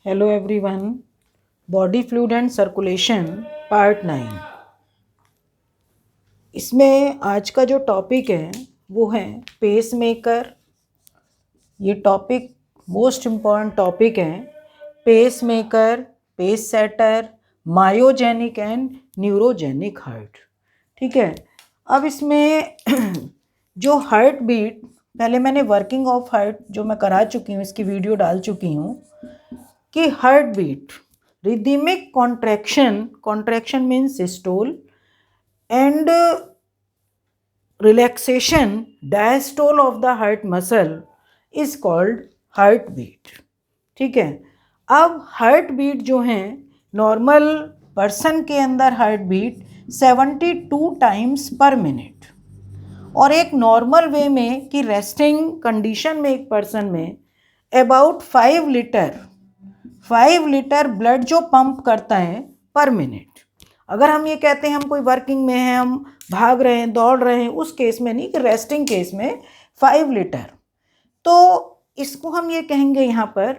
Hello everyone. Body fluid and circulation part 9। इसमें आज का जो टॉपिक है वो है पेस मेकर। ये टॉपिक मोस्ट इम्पॉर्टेंट टॉपिक है। Pacemaker, pacesetter, myogenic and neurogenic heart. ठीक है। अब इसमें जो हार्ट बीट, पहले मैंने वर्किंग ऑफ हार्ट जो मैं करा चुकी हूँ, इसकी वीडियो डाल चुकी हूँ कि heartbeat, rhythmic contraction means systole and relaxation diastole of the heart muscle is called heartbeat. ठीक है। अब हार्ट बीट जो है, नॉर्मल पर्सन के अंदर heartbeat 72 times per minute, और एक नॉर्मल वे में कि रेस्टिंग कंडीशन में एक पर्सन में अबाउट 5 लीटर ब्लड जो पंप करता है पर मिनट। अगर हम ये कहते हैं हम कोई वर्किंग में हैं, हम भाग रहे हैं, दौड़ रहे हैं, उस केस में नहीं, कि रेस्टिंग केस में 5 लीटर, तो इसको हम ये कहेंगे यहाँ पर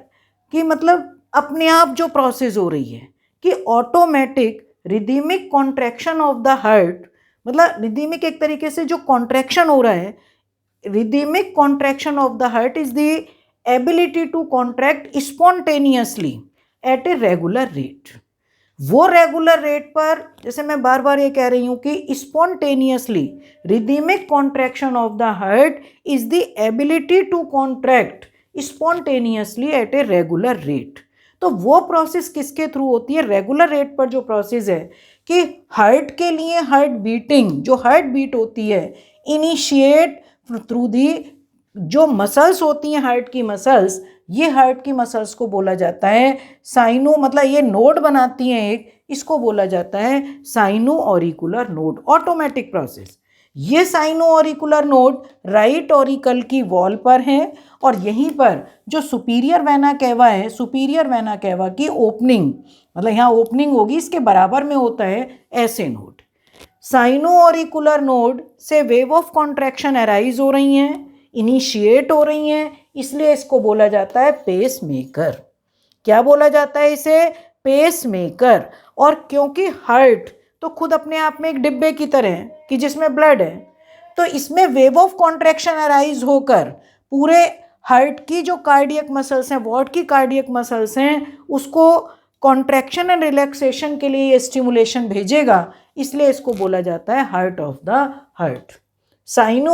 कि मतलब अपने आप जो प्रोसेस हो रही है कि automatic rhythmic contraction of the heart, मतलब रिदमिक एक तरीके से जो कॉन्ट्रैक्शन हो रहा है, rhythmic contraction of the heart is the ability to contract spontaneously at a regular rate. वो रेगुलर रेट पर, जैसे मैं बार बार ये कह रही हूँ कि spontaneously rhythmic contraction of the heart is the ability to contract spontaneously at a regular rate. तो वो प्रोसेस किसके थ्रू होती है? रेगुलर रेट पर जो प्रोसेस है कि हार्ट के लिए हार्ट बीटिंग, जो हार्ट बीट होती है, इनिशिएट थ्रू दी जो मसल्स होती हैं हार्ट की मसल्स, ये हार्ट की मसल्स को बोला जाता है साइनो, मतलब ये नोड बनाती हैं एक, इसको बोला जाता है sino auricular node, automatic process. ये sino auricular node right auricle की वॉल पर है, और यहीं पर जो सुपीरियर वेना कैवा है, सुपीरियर वेना कैवा की ओपनिंग, मतलब यहाँ ओपनिंग होगी, इसके बराबर में होता है ऐसे नोड। साइनो ऑरिकुलर नोड से वेव ऑफ कॉन्ट्रैक्शन अराइज हो रही हैं, इनिशिएट हो रही हैं, इसलिए इसको बोला जाता है पेस मेकर। क्या बोला जाता है इसे? Pacemaker. और क्योंकि हार्ट तो खुद अपने आप में एक डिब्बे की तरह है कि जिसमें ब्लड है, तो इसमें वेव ऑफ कॉन्ट्रैक्शन अराइज होकर पूरे हार्ट की जो कार्डियक मसल्स हैं, वॉट की कार्डियक मसल्स हैं, उसको कॉन्ट्रैक्शन एंड रिलैक्सेशन के लिए ये स्टिमुलेशन भेजेगा, इसलिए इसको बोला जाता है heart of the heart. Sino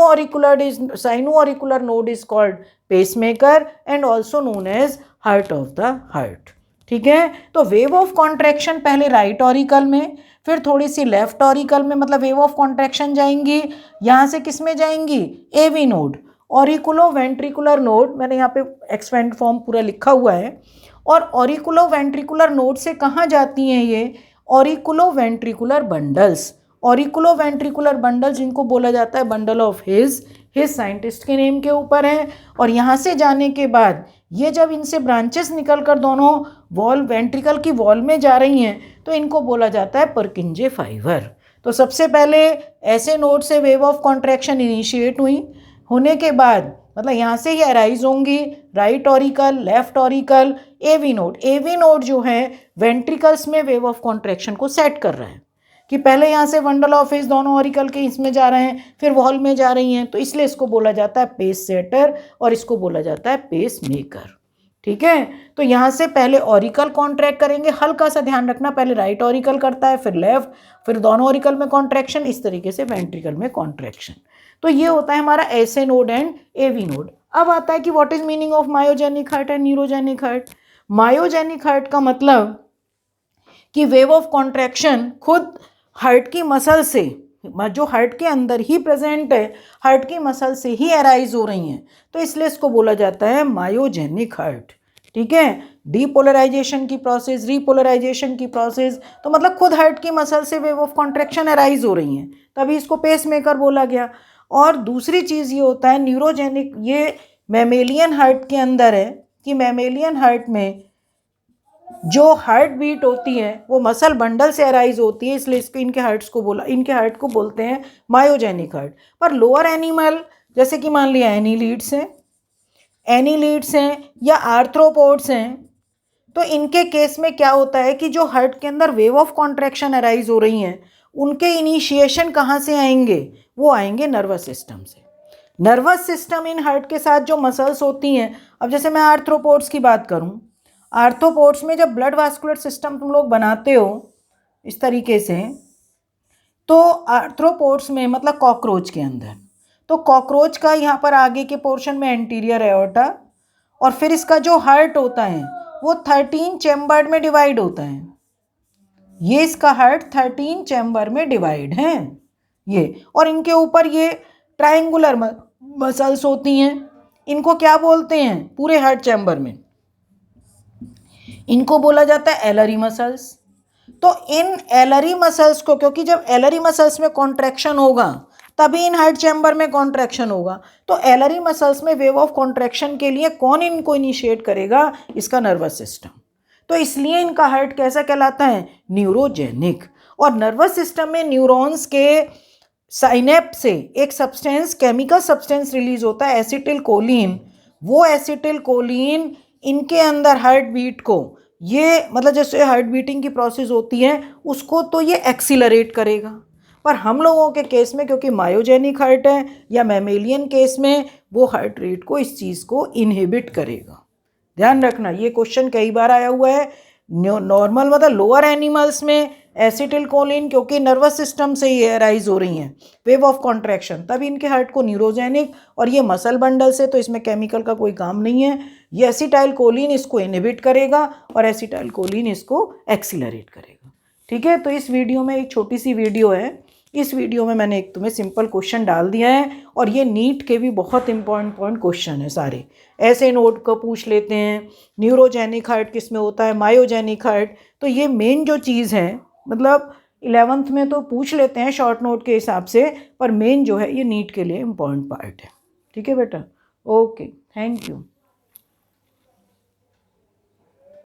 auricular node is called pacemaker and also known as heart of the heart. ठीक है। तो वेव ऑफ कॉन्ट्रैक्शन पहले राइट ऑरिकल में, फिर थोड़ी सी लेफ्ट ऑरिकल में, मतलब वेव ऑफ कॉन्ट्रैक्शन जाएंगी, यहाँ से किस में जाएंगी? AV node, auriculo ventricular node, मैंने यहाँ पे एक्सपेंड फॉर्म पूरा लिखा हुआ है। और ऑरिकुलो वेंट्रिकुलर नोड से कहाँ जाती हैं ये? Auriculo ventricular bundles. Auriculo ventricular bundle, जिनको बोला जाता है बंडल ऑफ हिज साइंटिस्ट के नेम के ऊपर है। और यहाँ से जाने के बाद ये जब इनसे ब्रांचेस निकलकर दोनों वॉल, वेंट्रिकल की वॉल में जा रही हैं, तो इनको बोला जाता है पर्किंजे फाइबर। तो सबसे पहले ऐसे नोड से वेव ऑफ कॉन्ट्रैक्शन इनिशिएट हुई, होने के बाद मतलब यहाँ से ही अराइज होंगी right auricle, left auricle, AV node. AV node जो है वेंट्रिकल्स में वेव ऑफ कॉन्ट्रैक्शन को सेट कर रहा है कि पहले यहाँ से बंडल ऑफ हिज दोनों ऑरिकल के इसमें जा रहे हैं, फिर वॉल में जा रही हैं, तो इसलिए इसको बोला जाता है पेस सेटर और इसको बोला जाता है पेस मेकर। ठीक है। तो यहाँ से पहले ऑरिकल कॉन्ट्रैक्ट करेंगे, हल्का सा ध्यान रखना, पहले राइट ऑरिकल करता है, फिर लेफ्ट, फिर दोनों ऑरिकल में कॉन्ट्रैक्शन, इस तरीके से वेंट्रिकल में कॉन्ट्रैक्शन। तो ये होता है हमारा एसे नोड एंड एवी नोड। अब आता है कि what is meaning of myogenic heart and neurogenic heart. Myogenic heart का मतलब कि वेव ऑफ कॉन्ट्रैक्शन खुद हार्ट की मसल से, जो हार्ट के अंदर ही प्रेजेंट है, हार्ट की मसल से ही अराइज हो रही हैं, तो इसलिए इसको बोला जाता है मायोजेनिक हार्ट। ठीक है। डीपोलराइजेशन की प्रोसेस, रीपोलराइजेशन की प्रोसेस, तो मतलब खुद हार्ट की मसल से वेव ऑफ कॉन्ट्रैक्शन अराइज हो रही हैं, तभी इसको पेसमेकर बोला गया। और दूसरी चीज़ ये होता है न्यूरोजेनिक, ये मैमेलियन हार्ट के अंदर है कि मैमेलियन हार्ट में जो हार्ट बीट होती है वो मसल बंडल से अराइज होती है, इसलिए इसको इनके हार्ट को बोलते हैं मायोजेनिक हार्ट। पर लोअर एनिमल, जैसे कि मान लिया एनीलिड्स हैं या आर्थ्रोपोड्स हैं, तो इनके केस में क्या होता है कि जो हार्ट के अंदर वेव ऑफ कॉन्ट्रैक्शन अराइज हो रही हैं, उनके इनिशिएशन कहाँ से आएंगे? वो आएंगे नर्वस सिस्टम से। नर्वस सिस्टम इन हार्ट के साथ जो मसल्स होती हैं, अब जैसे मैं आर्थ्रोपोड्स की बात करूं, आर्थ्रोपोड्स में जब ब्लड वास्कुलर सिस्टम तुम लोग बनाते हो इस तरीके से, तो आर्थ्रोपोड्स में मतलब कॉकरोच के अंदर, तो कॉकरोच का यहाँ पर आगे के पोर्शन में एंटीरियर एओर्टा, और फिर इसका जो हार्ट होता है वो 13 चैम्बर में डिवाइड होता है। ये इसका हार्ट 13 चैम्बर में डिवाइड है ये, और इनके ऊपर ये ट्रायंगुलर मसल्स होती हैं। इनको क्या बोलते हैं पूरे हार्ट चैम्बर में? इनको बोला जाता है एलरी मसल्स। तो इन एलरी मसल्स को, क्योंकि जब एलरी मसल्स में कॉन्ट्रैक्शन होगा तभी इन हार्ट चैम्बर में कॉन्ट्रैक्शन होगा, तो एलरी मसल्स में वेव ऑफ कॉन्ट्रैक्शन के लिए कौन इनको इनिशिएट करेगा? इसका नर्वस सिस्टम। तो इसलिए इनका हार्ट कैसा कहलाता है? न्यूरोजेनिक। और नर्वस सिस्टम में न्यूरॉन्स के साइनेप्स से एक सब्सटेंस, केमिकल सब्सटेंस रिलीज होता है एसिटिल कोलिन। वो एसिटिल कोलिन इनके अंदर हार्ट बीट को, ये मतलब जैसे हार्ट बीटिंग की प्रोसेस होती है उसको तो ये एक्सीलरेट करेगा। पर हम लोगों के केस में क्योंकि मायोजेनिक हार्ट है या मैमेलियन केस में, वो हार्ट रेट को, इस चीज़ को इनहिबिट करेगा। ध्यान रखना, ये क्वेश्चन कई बार आया हुआ है। नॉर्मल मतलब लोअर एनिमल्स में एसिटिल कोलिन क्योंकि नर्वस सिस्टम से ये अराइज हो रही हैं वेव ऑफ कॉन्ट्रैक्शन, तब इनके हार्ट को न्यूरोजेनिक, और ये मसल बंडल से, तो इसमें केमिकल का कोई काम नहीं है। ये एसिटाइल कोलिन इसको इनहिबिट करेगा और एसिटाइल कोलिन इसको एक्सीलरेट करेगा। ठीक है, तो इस वीडियो में एक छोटी सी वीडियो है, इस वीडियो में मैंने एक तुम्हें सिंपल क्वेश्चन डाल दिया है, और ये नीट के भी बहुत इंपॉर्टेंट क्वेश्चन है सारे, ऐसे नोट को पूछ लेते हैं। न्यूरोजेनिक हार्ट किस में होता है, मायोजेनिक हार्ट, तो ये मेन जो चीज़ है, मतलब 11th में तो पूछ लेते हैं शॉर्ट नोट के हिसाब से, पर मेन जो है ये नीट के लिए इम्पॉर्टेंट पार्ट है। ठीक है बेटा, ओके, थैंक यू।